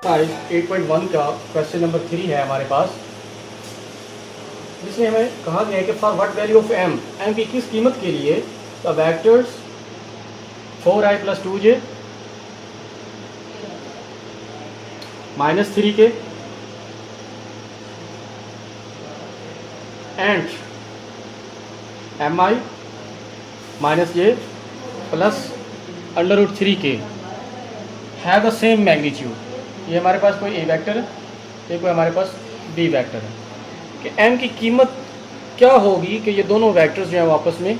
8.1 का question number 3 है हमारे पास, जिसमें हमें कहा गया है कि for what value of m, m की किस कीमत के लिए द वेक्टर्स 4i + 2j -3 के एंड mi -j + √3 के हैव द सेम मैग्नीट्यूड। ये हमारे पास कोई ए वेक्टर है, ये कोई हमारे पास बी वेक्टर है, कि एम की कीमत क्या होगी कि ये दोनों वेक्टर्स जो हैं वो आपस में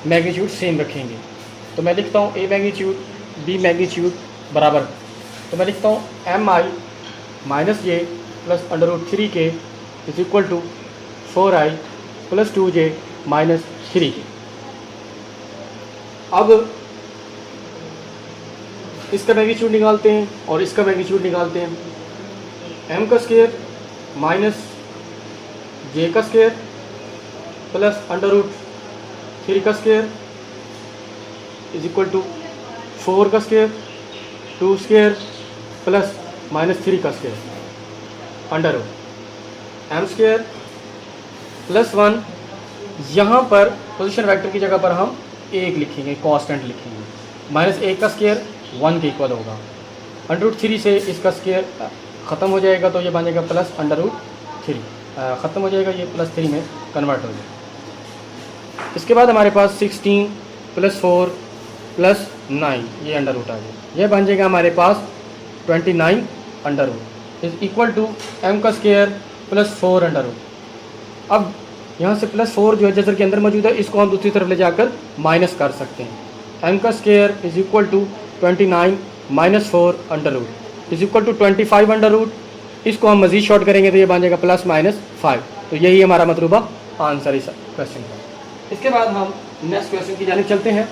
मैग्नीट्यूड सेम रखेंगे। तो मैं लिखता हूँ ए मैग्नीट्यूड बी मैग्नीट्यूड बराबर, तो मैं लिखता हूँ mi -j + √3 के is equal to 4i + 2j -3 के। अब इसका मैग्नीट्यूड निकालते हैं और इसका मैग्नीट्यूड निकालते हैं। m का स्क्वायर -j का स्क्वायर प्लस √3 का स्क्वायर इज इक्वल टू 4 का स्क्वायर 2 स्क्वायर प्लस -3 का square under m square plus 1। यहाँ पर पोजीशन वेक्टर की जगह पर हम 1 लिखेंगे, कांस्टेंट लिखेंगे। -1 का स्क्वायर 1 के इक्वल होगा। √3 से इसका स्क्वायर ख़त्म हो जाएगा तो ये बन जाएगा प्लस √3, ख़त्म हो जाएगा, ये +3 में कन्वर्ट हो जाएगा। इसके बाद हमारे पास 16 + 4 + 9 ये अंडर रूट आ गया, ये बन जाएगा हमारे पास 29 under root is equal to m का स्क्वायर प्लस 4 अंडर रूट। अब यहाँ से +4 जो है जैसे के अंदर मौजूद है, इसको हम दूसरी तरफ ले जाकर माइनस कर सकते हैं। m का square is equal to 29 - 4 under root is equal to 25 under root. इसको हम मज़ीद शॉर्ट करेंगे तो ये बन जाएगा +-5। तो यही हमारा मतलूबा आंसर इस क्वेश्चन का। इसके बाद हम नेक्स्ट क्वेश्चन की जानिब चलते हैं।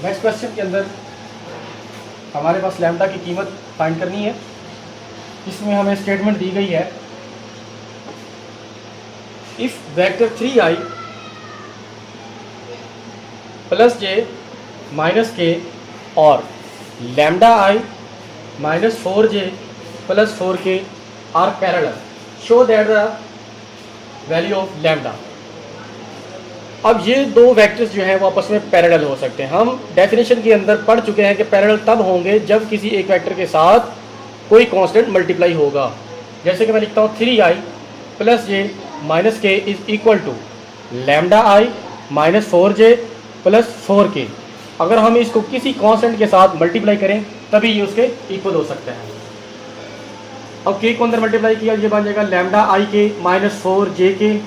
नेक्स्ट क्वेश्चन के अंदर हमारे पास लैम्डा की कीमत फाइंड करनी है। इसमें हमें स्टेटमेंट दी गई है, if vector 3i + j - k और λi -4j + 4k are parallel, show that the value of lambda. अब ये दो वेक्टर्स जो हैं वो आपस में पैरेलल हो सकते हैं। हम डेफिनेशन के अंदर पढ़ चुके हैं कि पैरेलल तब होंगे जब किसी एक वेक्टर के साथ कोई कांस्टेंट मल्टीप्लाई होगा। जैसे कि मैं लिखता हूँ 3i + j - k is equal to λi -4j + 4k। अगर हम इसको किसी कांस्टेंट के साथ मल्टीप्लाई करें तभी ये उसके इक्वल हो सकते हैं। अब k को अंदर मल्टीप्लाई किया, ये बन जाएगा λik -4jk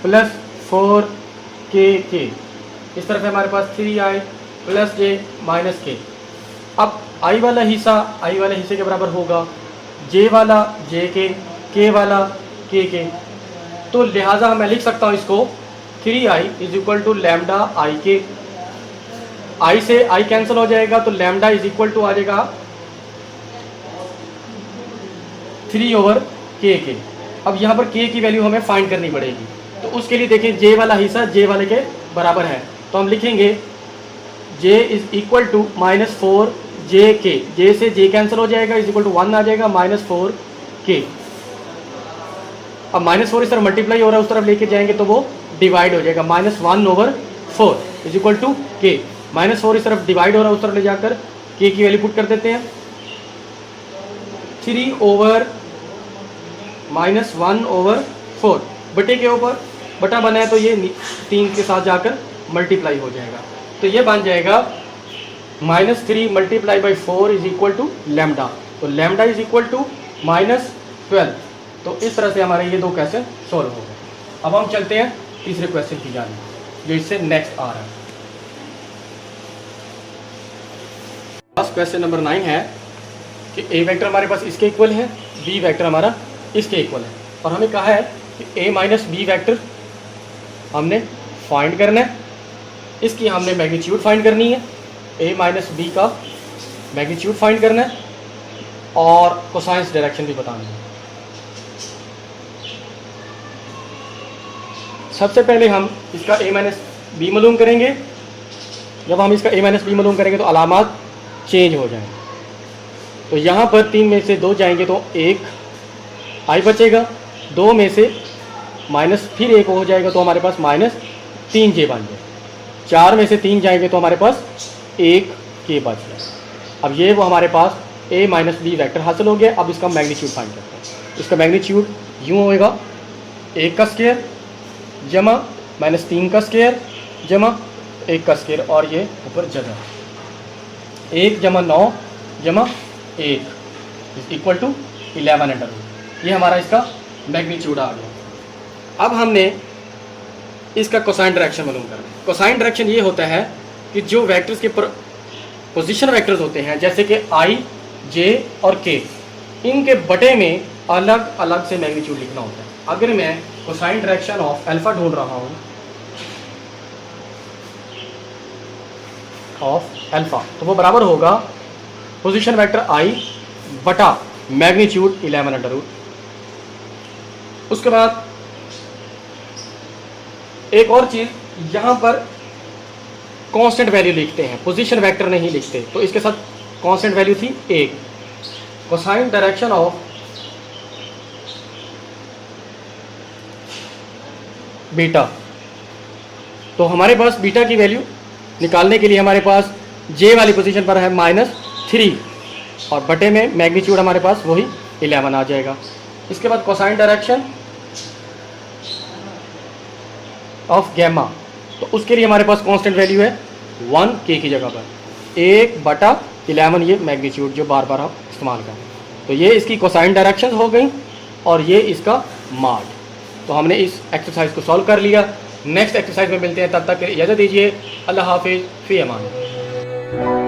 + 4k। इस तरफ हमारे पास 3i + j - k। अब i वाला हिस्से के बराबर होगा, j वाला jk, k वाला kk। तो लिहाजा मैं लिख सकता हूँ इसको 3i is equal to λik। i से i कैंसिल हो जाएगा तो लैम्डा इज इक्वल टू आ जाएगा 3/k। अब यहाँ पर k की वैल्यू हमें फाइंड करनी पड़ेगी, तो उसके लिए देखें j वाला हिस्सा j वाले के बराबर है, तो हम लिखेंगे j is equal to -4jk। j से j कैंसिल हो जाएगा, इज इक्वल टू 1 आ जाएगा -4k। अब -4 इस तरफ मल्टीप्लाई हो रहा है, उस तरफ लेके जाएंगे तो वो डिवाइड हो जाएगा, -1/4 इज इक्वल टू k। -4 इस तरफ डिवाइड हो रहा है, उस तरफ ले जाकर k की वैल्यू पुट कर देते हैं। 3/-1/4 बटे के ऊपर बटा बना है तो ये 3 के साथ जाकर मल्टीप्लाई हो जाएगा, तो ये बन जाएगा -3 × 4 इज इक्वल टू लैम्डा। तो लैम्डा इज इक्वल टू -12। तो इस तरह से हमारे ये दो क्वेश्चन सॉल्व हो गए। अब हम चलते हैं तीसरे क्वेश्चन की जानिब जो इससे नेक्स्ट आ रहा है। फर्स्ट क्वेश्चन नंबर 9 है कि ए वेक्टर हमारे पास इसके इक्वल है, बी वेक्टर हमारा इसके इक्वल है, और हमें कहा है कि a - b वेक्टर हमने फाइंड करना है। इसकी हमने मैग्नीट्यूड फाइंड करनी है, a - b का मैग्नीट्यूड फाइंड करना है और कोसाइंस डायरेक्शन भी बतानी है। सबसे पहले हम इसका a - b मालूम करेंगे जब हम इसका a माइनस बी मालूम करेंगे तो अलामात चेंज हो जाएंगे। तो यहाँ पर 3 में से 2 जाएंगे तो 1 i बचेगा, 2 में से माइनस फिर 1 हो जाएगा तो हमारे पास -3j बन जाए, 4 में से 3 जाएंगे तो हमारे पास 1 k बच गया। अब ये वो हमारे पास a माइनस बी वैक्टर हासिल हो गया। अब इसका मैग्नीट्यूड फाइंड करते हैं। इसका मैग्नीट्यूड यूँ होएगा 1 का स्क्वायर जमा -3 का स्क्वायर जमा 1 का स्क्वायर, और ये ऊपर जगह 1 जमा 9 जमा 1 इक्वल टू 11 √ ये हमारा इसका मैग्नीट्यूड आ गया। अब हमने इसका कोसाइन डायरेक्शन मालूम करना है। कोसाइन डायरेक्शन ये होता है कि जो वेक्टर्स के पोजीशन वेक्टर्स होते हैं जैसे कि i, j और k, इनके बटे में अलग अलग से मैग्नीट्यूड लिखना होता है। अगर मैं कोसाइन डायरेक्शन ऑफ अल्फा ढूंढ रहा हूँ ऑफ अल्फा, तो वो बराबर होगा पोजीशन वेक्टर i बटा मैग्नीट्यूड 11 √ उसके बाद एक और चीज़, यहाँ पर कांस्टेंट वैल्यू लिखते हैं, पोजीशन वेक्टर नहीं लिखते, तो इसके साथ कांस्टेंट वैल्यू थी 1। कोसाइन डायरेक्शन ऑफ बीटा, तो हमारे पास बीटा की वैल्यू निकालने के लिए हमारे पास j वाली पोजीशन पर है -3 और बटे में मैग्नीट्यूड हमारे पास वही 11 आ जाएगा। इसके बाद कोसाइन डायरेक्शन ऑफ गैमा, तो उसके लिए हमारे पास कांस्टेंट वैल्यू है 1 k की जगह पर 1/11, ये मैग्नीट्यूड जो बार बार हम इस्तेमाल करें। तो ये इसकी कोसाइन डायरेक्शन हो गई और ये इसका माड। तो हमने इस एक्सरसाइज को सॉल्व कर लिया। नेक्स्ट एक्सरसाइज में मिलते हैं, तब तक इजाज़त दीजिए। अल्लाह हाफिज़, फ़ी अमान।